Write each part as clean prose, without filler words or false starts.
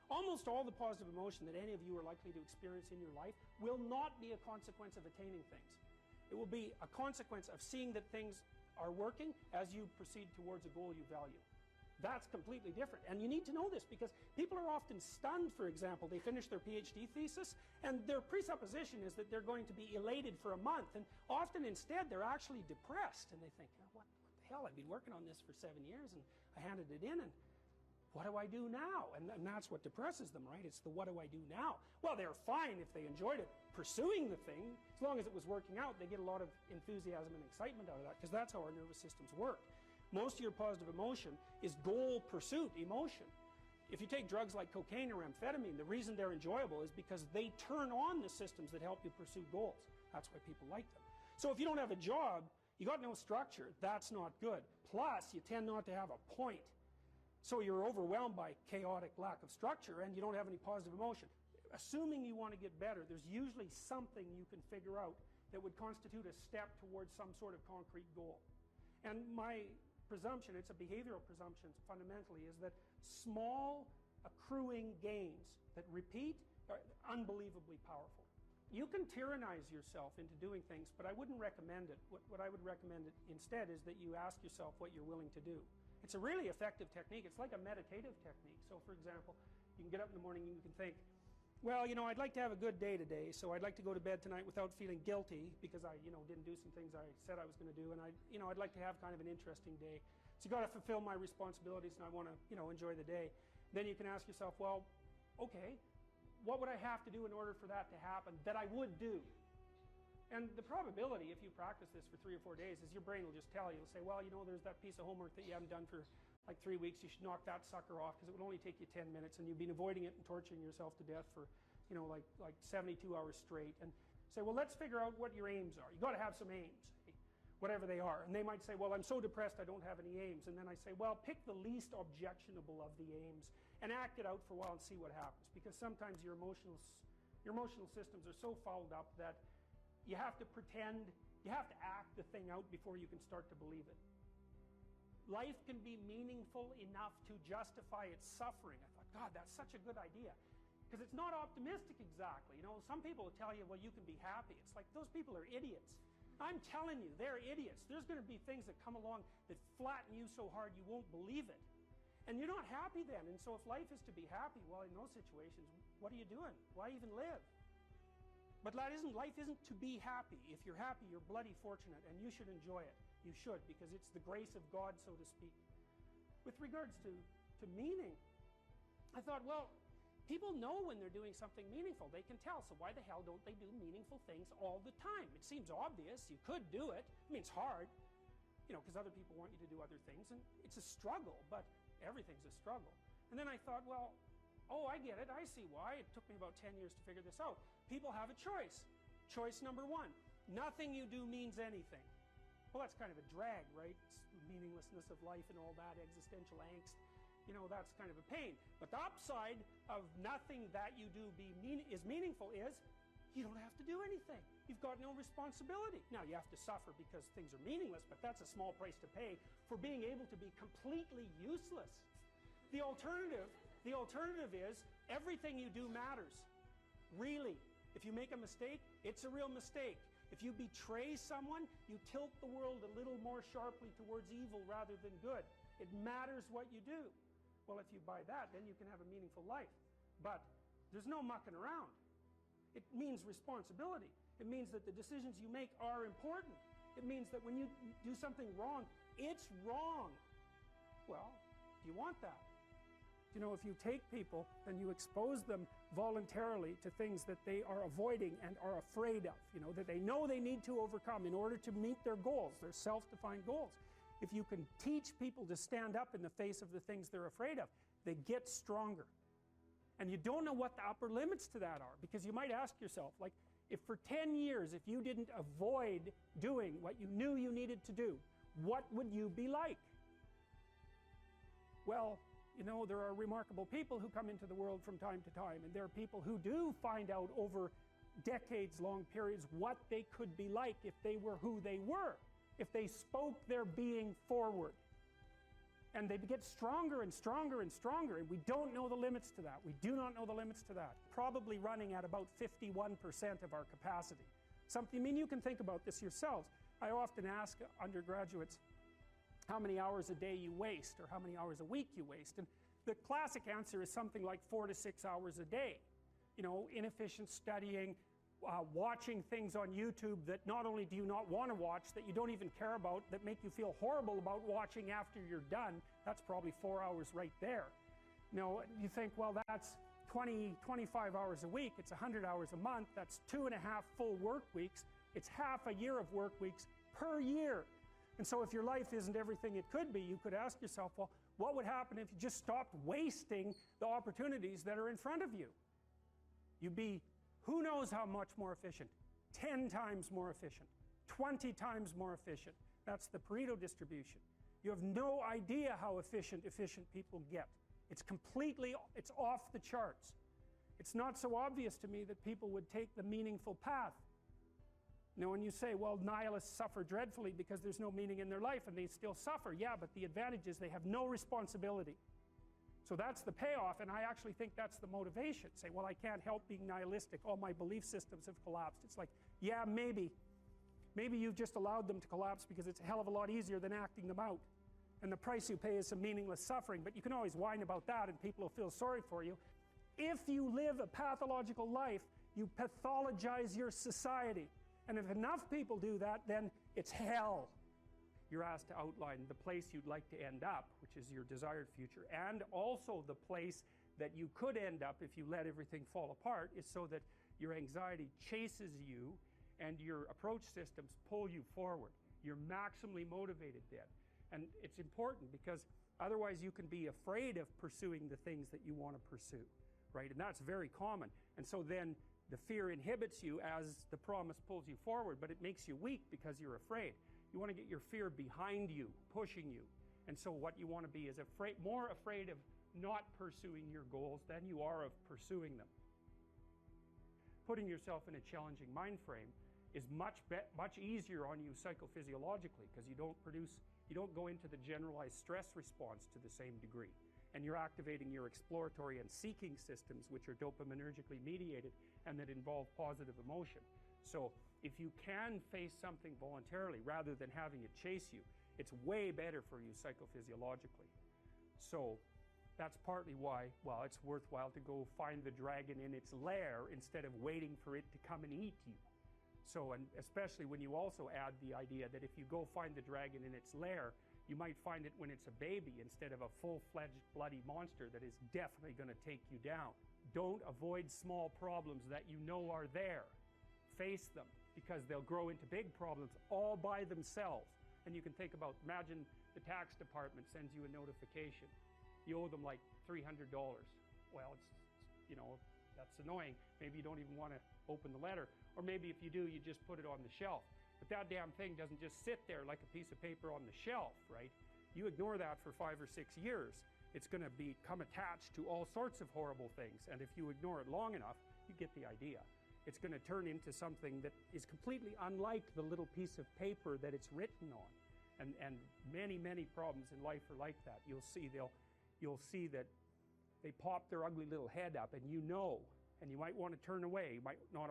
Almost all the positive emotion that any of you are likely to experience in your life will not be a consequence of attaining things. It will be a consequence of seeing that things are working as you proceed towards a goal you value. That's completely different, and you need to know this because people are often stunned. For example, they finish their PhD thesis and their presupposition is that they're going to be elated for a month, and often instead they're actually depressed, and they think, what the hell, I've been working on this for 7 years and I handed it in, and what do I do now? And that's what depresses them, right? It's the what do I do now? Well, they're fine if they enjoyed it pursuing the thing. As long as it was working out, they get a lot of enthusiasm and excitement out of that, because that's how our nervous systems work. Most of your positive emotion is goal pursuit emotion. If you take drugs like cocaine or amphetamine, the reason they're enjoyable is because they turn on the systems that help you pursue goals. That's why people like them. So if you don't have a job, you got no structure, that's not good. Plus, you tend not to have a point. So you're overwhelmed by chaotic lack of structure and you don't have any positive emotion. Assuming you want to get better, there's usually something you can figure out that would constitute a step towards some sort of concrete goal. And my presumption, it's a behavioral presumption fundamentally, is that small accruing gains that repeat are unbelievably powerful. You can tyrannize yourself into doing things, but I wouldn't recommend it. What I would recommend instead is that you ask yourself what you're willing to do. It's a really effective technique. It's like a meditative technique. So for example, you can get up in the morning and you can think, well, I'd like to have a good day today, so I'd like to go to bed tonight without feeling guilty because I, didn't do some things I said I was going to do, and I'd like to have kind of an interesting day. So you got to fulfill my responsibilities, and I want to, enjoy the day. Then you can ask yourself, well, okay, what would I have to do in order for that to happen that I would do? And the probability, if you practice this for 3 or 4 days, is your brain will just tell you, it'll say, well, there's that piece of homework that you haven't done for like 3 weeks, you should knock that sucker off because it would only take you 10 minutes and you've been avoiding it and torturing yourself to death for, like 72 hours straight. And say, well, let's figure out what your aims are. You got to have some aims, whatever they are. And they might say, well, I'm so depressed I don't have any aims. And then I say, well, pick the least objectionable of the aims and act it out for a while and see what happens. Because sometimes your emotional systems are so fouled up that you have to pretend, you have to act the thing out before you can start to believe it. Life can be meaningful enough to justify its suffering. I thought, God, that's such a good idea. Because it's not optimistic exactly. Some people will tell you, well, you can be happy. It's like, those people are idiots. I'm telling you, they're idiots. There's going to be things that come along that flatten you so hard you won't believe it. And you're not happy then. And so if life is to be happy, well, in those situations, what are you doing? Why even live? But life isn't to be happy. If you're happy, you're bloody fortunate, and you should enjoy it. You should, because it's the grace of God, so to speak. With regards to meaning, I thought, well, people know when they're doing something meaningful. They can tell, so why the hell don't they do meaningful things all the time? It seems obvious. You could do it. I mean, it's hard, because other people want you to do other things, and it's a struggle, but everything's a struggle. And then I thought, well, oh, I get it. I see why. It took me about 10 years to figure this out. People have a choice. Choice number 1. Nothing you do means anything. Well, that's kind of a drag, right? It's the meaninglessness of life and all that existential angst. That's kind of a pain. But the upside of nothing that you do is meaningful is you don't have to do anything. You've got no responsibility. Now, you have to suffer because things are meaningless, but that's a small price to pay for being able to be completely useless. The alternative is everything you do matters. Really. If you make a mistake, it's a real mistake. If you betray someone, you tilt the world a little more sharply towards evil rather than good. It matters what you do. Well, if you buy that, then you can have a meaningful life. But there's no mucking around. It means responsibility. It means that the decisions you make are important. It means that when you do something wrong, it's wrong. Well, do you want that? If you take people and you expose them voluntarily to things that they are avoiding and are afraid of, that they know they need to overcome in order to meet their goals, their self-defined goals. If you can teach people to stand up in the face of the things they're afraid of, they get stronger. And you don't know what the upper limits to that are, because you might ask yourself, like, if for 10 years, if you didn't avoid doing what you knew you needed to do, what would you be like? Well, there are remarkable people who come into the world from time to time, and there are people who do find out over decades-long periods what they could be like if they were who they were, if they spoke their being forward. And they get stronger and stronger and stronger, and we don't know the limits to that. We do not know the limits to that. Probably running at about 51% of our capacity. Something, I mean, you can think about this yourselves. I often ask undergraduates how many hours a day you waste or how many hours a week you waste. And the classic answer is something like 4 to 6 hours a day. You know, inefficient studying, watching things on YouTube that not only do you not want to watch, that you don't even care about, that make you feel horrible about watching after you're done. That's probably 4 hours right there. You know, you think, well, that's 20, 25 hours a week. It's 100 hours a month. That's 2.5 full work weeks. It's half a year of work weeks per year. And so if your life isn't everything it could be, you could ask yourself, well, what would happen if you just stopped wasting the opportunities that are in front of you? You'd be who knows how much more efficient? 10 times more efficient, 20 times more efficient. That's the Pareto distribution. You have no idea how efficient people get. It's off the charts. It's not so obvious to me that people would take the meaningful path. You know, when you say, well, nihilists suffer dreadfully because there's no meaning in their life and they still suffer. Yeah, but the advantage is they have no responsibility. So that's the payoff, and I actually think that's the motivation. Say, well, I can't help being nihilistic. All my belief systems have collapsed. It's like, yeah, maybe. Maybe you've just allowed them to collapse because it's a hell of a lot easier than acting them out. And the price you pay is some meaningless suffering, but you can always whine about that and people will feel sorry for you. If you live a pathological life, you pathologize your society. And if enough people do that, then it's hell. You're asked to outline the place you'd like to end up, which is your desired future, and also the place that you could end up if you let everything fall apart, is so that your anxiety chases you and your approach systems pull you forward. You're maximally motivated then. And it's important because otherwise you can be afraid of pursuing the things that you want to pursue, right? And that's very common. And so then the fear inhibits you as the promise pulls you forward, but it makes you weak because you're afraid. You want to get your fear behind you, pushing you. And so what you want to be is more afraid of not pursuing your goals than you are of pursuing them. Putting yourself in a challenging mind frame is much easier on you psychophysiologically because you don't go into the generalized stress response to the same degree. And you're activating your exploratory and seeking systems, which are dopaminergically mediated and that involve positive emotion. So if you can face something voluntarily rather than having it chase you, it's way better for you psychophysiologically. So that's partly why, well, it's worthwhile to go find the dragon in its lair instead of waiting for it to come and eat you. So, and especially when you also add the idea that if you go find the dragon in its lair, you might find it when it's a baby instead of a full-fledged bloody monster that is definitely going to take you down. Don't avoid small problems that you know are there. Face them, because they'll grow into big problems all by themselves. And you can think about, imagine the tax department sends you a notification. You owe them like $300. Well, it's, you know, that's annoying. Maybe you don't even want to open the letter. Or maybe if you do, you just put it on the shelf. But that damn thing doesn't just sit there like a piece of paper on the shelf, right? You ignore that for 5 or 6 years, it's going to become attached to all sorts of horrible things. And if you ignore it long enough, you get the idea. It's going to turn into something that is completely unlike the little piece of paper that it's written on. And many, many problems in life are like that. You'll see that they pop their ugly little head up, and you know, and you might want to turn away. You might not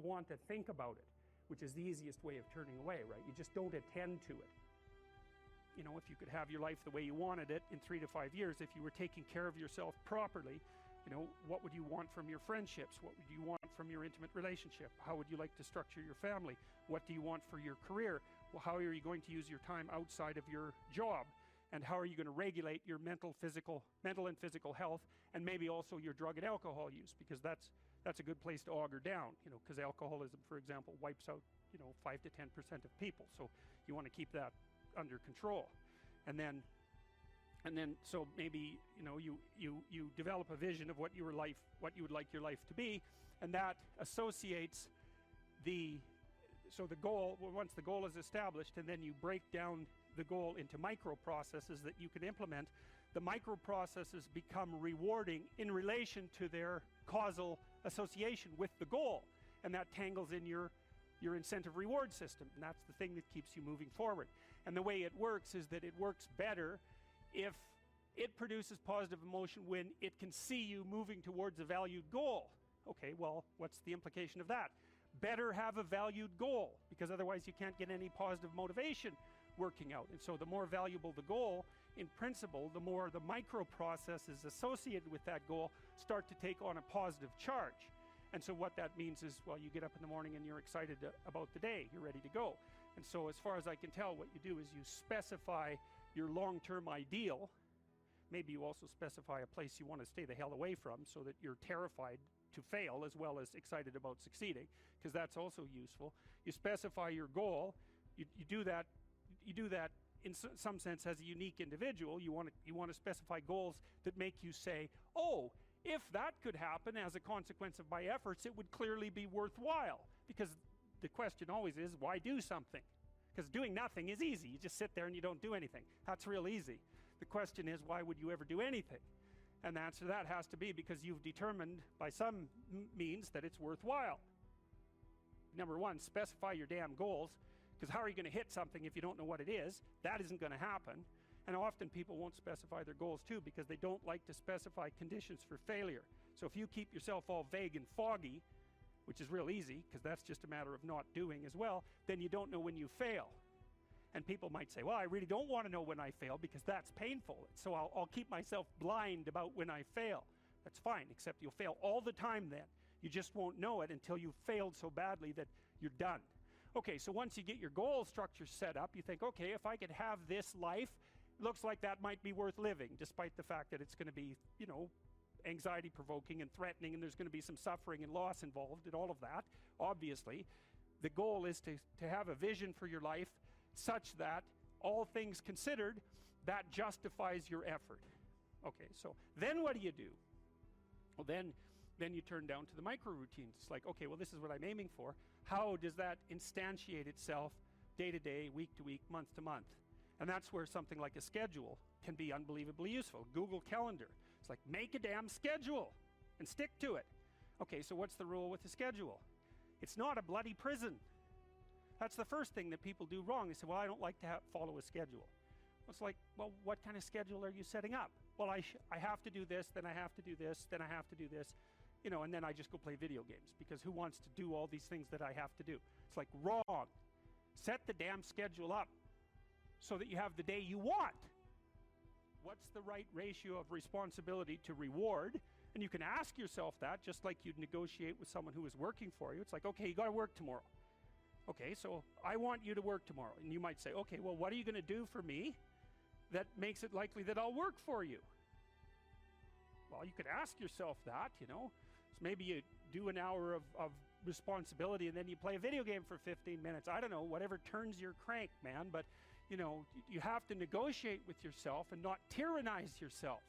want to think about it, which is the easiest way of turning away, right? You just don't attend to it. You know, if you could have your life the way you wanted it in 3 to 5 years, if you were taking care of yourself properly, you know, what would you want from your friendships? What would you want from your intimate relationship? How would you like to structure your family? What do you want for your career? Well, how are you going to use your time outside of your job? And how are you going to regulate your mental and physical health, and maybe also your drug and alcohol use, because that's a good place to auger down, you know, because alcoholism, for example, wipes out, you know, 5 to 10% of people. So you want to keep that under control. And then so maybe, you know, you develop a vision of what you would like your life to be, and that associates the goal. Well, once the goal is established, and then you break down the goal into microprocesses that you can implement, the microprocesses become rewarding in relation to their causal association with the goal, and that tangles in your incentive reward system, and that's the thing that keeps you moving forward. And the way it works is that it works better if it produces positive emotion when it can see you moving towards a valued goal. Okay, well, what's the implication of that? Better have a valued goal, because otherwise you can't get any positive motivation working out. And so the more valuable the goal, in principle, the more the microprocesses associated with that goal start to take on a positive charge. And so what that means is, well, you get up in the morning and you're excited about the day, you're ready to go. And so as far as I can tell, what you do is you specify your long-term ideal. Maybe you also specify a place you want to stay the hell away from, so that you're terrified to fail as well as excited about succeeding, because that's also useful. You specify your goal. You do that in some sense as a unique individual. You want to specify goals that make you say, oh, if that could happen as a consequence of my efforts, it would clearly be worthwhile. Because the question always is, why do something? Because doing nothing is easy. You just sit there and you don't do anything. That's real easy. The question is, why would you ever do anything? And the answer to that has to be because you've determined by some means that it's worthwhile. Number one, specify your damn goals, because how are you going to hit something if you don't know what it is? That isn't going to happen. And often people won't specify their goals too, because they don't like to specify conditions for failure. So if you keep yourself all vague and foggy, which is real easy, because that's just a matter of not doing as well, then you don't know when you fail. And people might say, well, I really don't want to know when I fail because that's painful. So I'll keep myself blind about when I fail. That's fine, except you'll fail all the time then. You just won't know it until you've failed so badly that you're done. Okay, so once you get your goal structure set up, you think, okay, if I could have this life, looks like that might be worth living, despite the fact that it's going to be, anxiety provoking and threatening, and there's going to be some suffering and loss involved and all of that. Obviously, the goal is to have a vision for your life such that, all things considered, that justifies your effort. Okay, so then what do? Well, then you turn down to the micro routines. It's like, okay, well, this is what I'm aiming for. How does that instantiate itself day to day, week to week, month to month? And that's where something like a schedule can be unbelievably useful. Google Calendar. It's like, make a damn schedule and stick to it. Okay, so what's the rule with the schedule? It's not a bloody prison. That's the first thing that people do wrong. They say, well, I don't like to follow a schedule. It's like, well, what kind of schedule are you setting up? Well, I have to do this, then I have to do this, then I have to do this, and then I just go play video games, because who wants to do all these things that I have to do? It's like, wrong. Set the damn schedule up so that you have the day you want. What's the right ratio of responsibility to reward? And you can ask yourself that, just like you'd negotiate with someone who is working for you. It's like, okay, you got to work tomorrow. Okay, so I want you to work tomorrow. And you might say, okay, well, what are you going to do for me that makes it likely that I'll work for you? Well, you could ask yourself that, So maybe you do an hour of responsibility and then you play a video game for 15 minutes. I don't know, whatever turns your crank, man. But, you have to negotiate with yourself and not tyrannize yourself.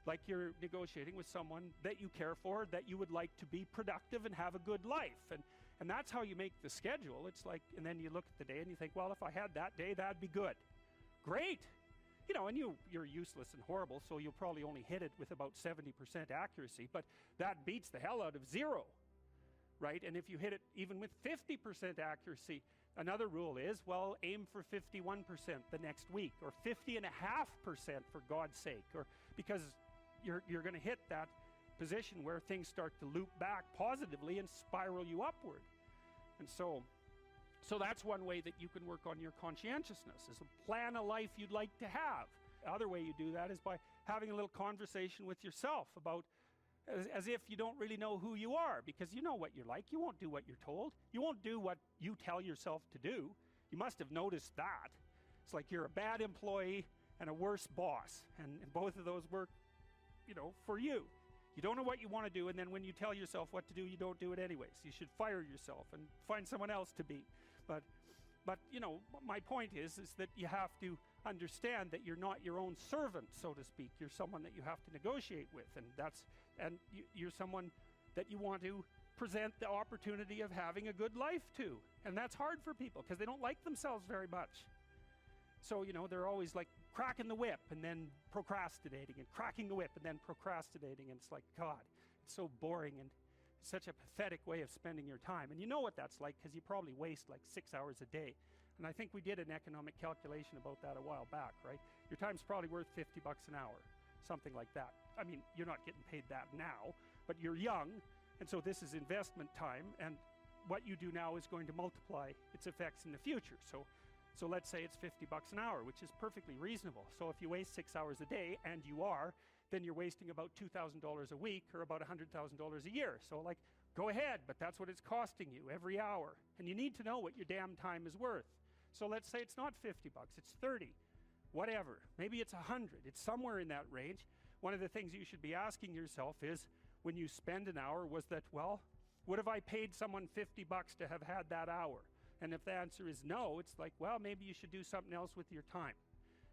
Like you're negotiating with someone that you care for, that you would like to be productive and have a good life. And that's how you make the schedule. It's like, and then you look at the day and you think, well, if I had that day, that'd be good. Great. And you're useless and horrible, so you'll probably only hit it with about 70% accuracy, but that beats the hell out of 0, right? And if you hit it even with 50% accuracy, another rule is, well, aim for 51% the next week, or 50.5% for God's sake, or because you're going to hit that position where things start to loop back positively and spiral you upward. And so that's one way that you can work on your conscientiousness, is to plan a life you'd like to have. The other way you do that is by having a little conversation with yourself about, as if you don't really know who you are, because you know what you're like. You won't do what you're told. You won't do what you tell yourself to do. You must have noticed that. It's like you're a bad employee and a worse boss, and both of those work, for you. You don't know what you want to do, and then when you tell yourself what to do, you don't do it anyways. You should fire yourself and find someone else to be. But my point is that you have to understand that you're not your own servant, so to speak. You're someone that you have to negotiate with, and you're someone that you want to present the opportunity of having a good life to. And that's hard for people because they don't like themselves very much. So, they're always like cracking the whip and then procrastinating, and cracking the whip and then procrastinating. And it's like, God, it's so boring and such a pathetic way of spending your time. And you know what that's like, because you probably waste like 6 hours a day And I think we did an economic calculation about that a while back, right? Your time's probably worth 50 bucks an hour, something like that. I mean, you're not getting paid that now, but you're young, and so this is investment time, and what you do now is going to multiply its effects in the future. So let's say it's 50 bucks an hour, which is perfectly reasonable. So if you waste 6 hours a day, and you are, then you're wasting about $2,000 a week, or about $100,000 a year. So like, go ahead, but that's what it's costing you every hour. And you need to know what your damn time is worth. So let's say it's not 50 bucks, it's 30, whatever. Maybe it's 100, it's somewhere in that range. One of the things you should be asking yourself is, when you spend an hour, was that, well, would have I paid someone 50 bucks to have had that hour? And if the answer is no, it's like, well, maybe you should do something else with your time.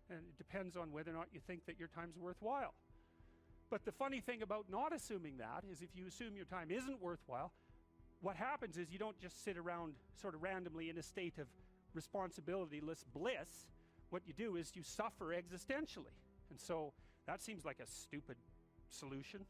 And it depends on whether or not you think that your time's worthwhile. But the funny thing about not assuming that is, if you assume your time isn't worthwhile, what happens is you don't just sit around sort of randomly in a state of responsibility-less bliss. What you do is you suffer existentially. And so that seems like a stupid solution.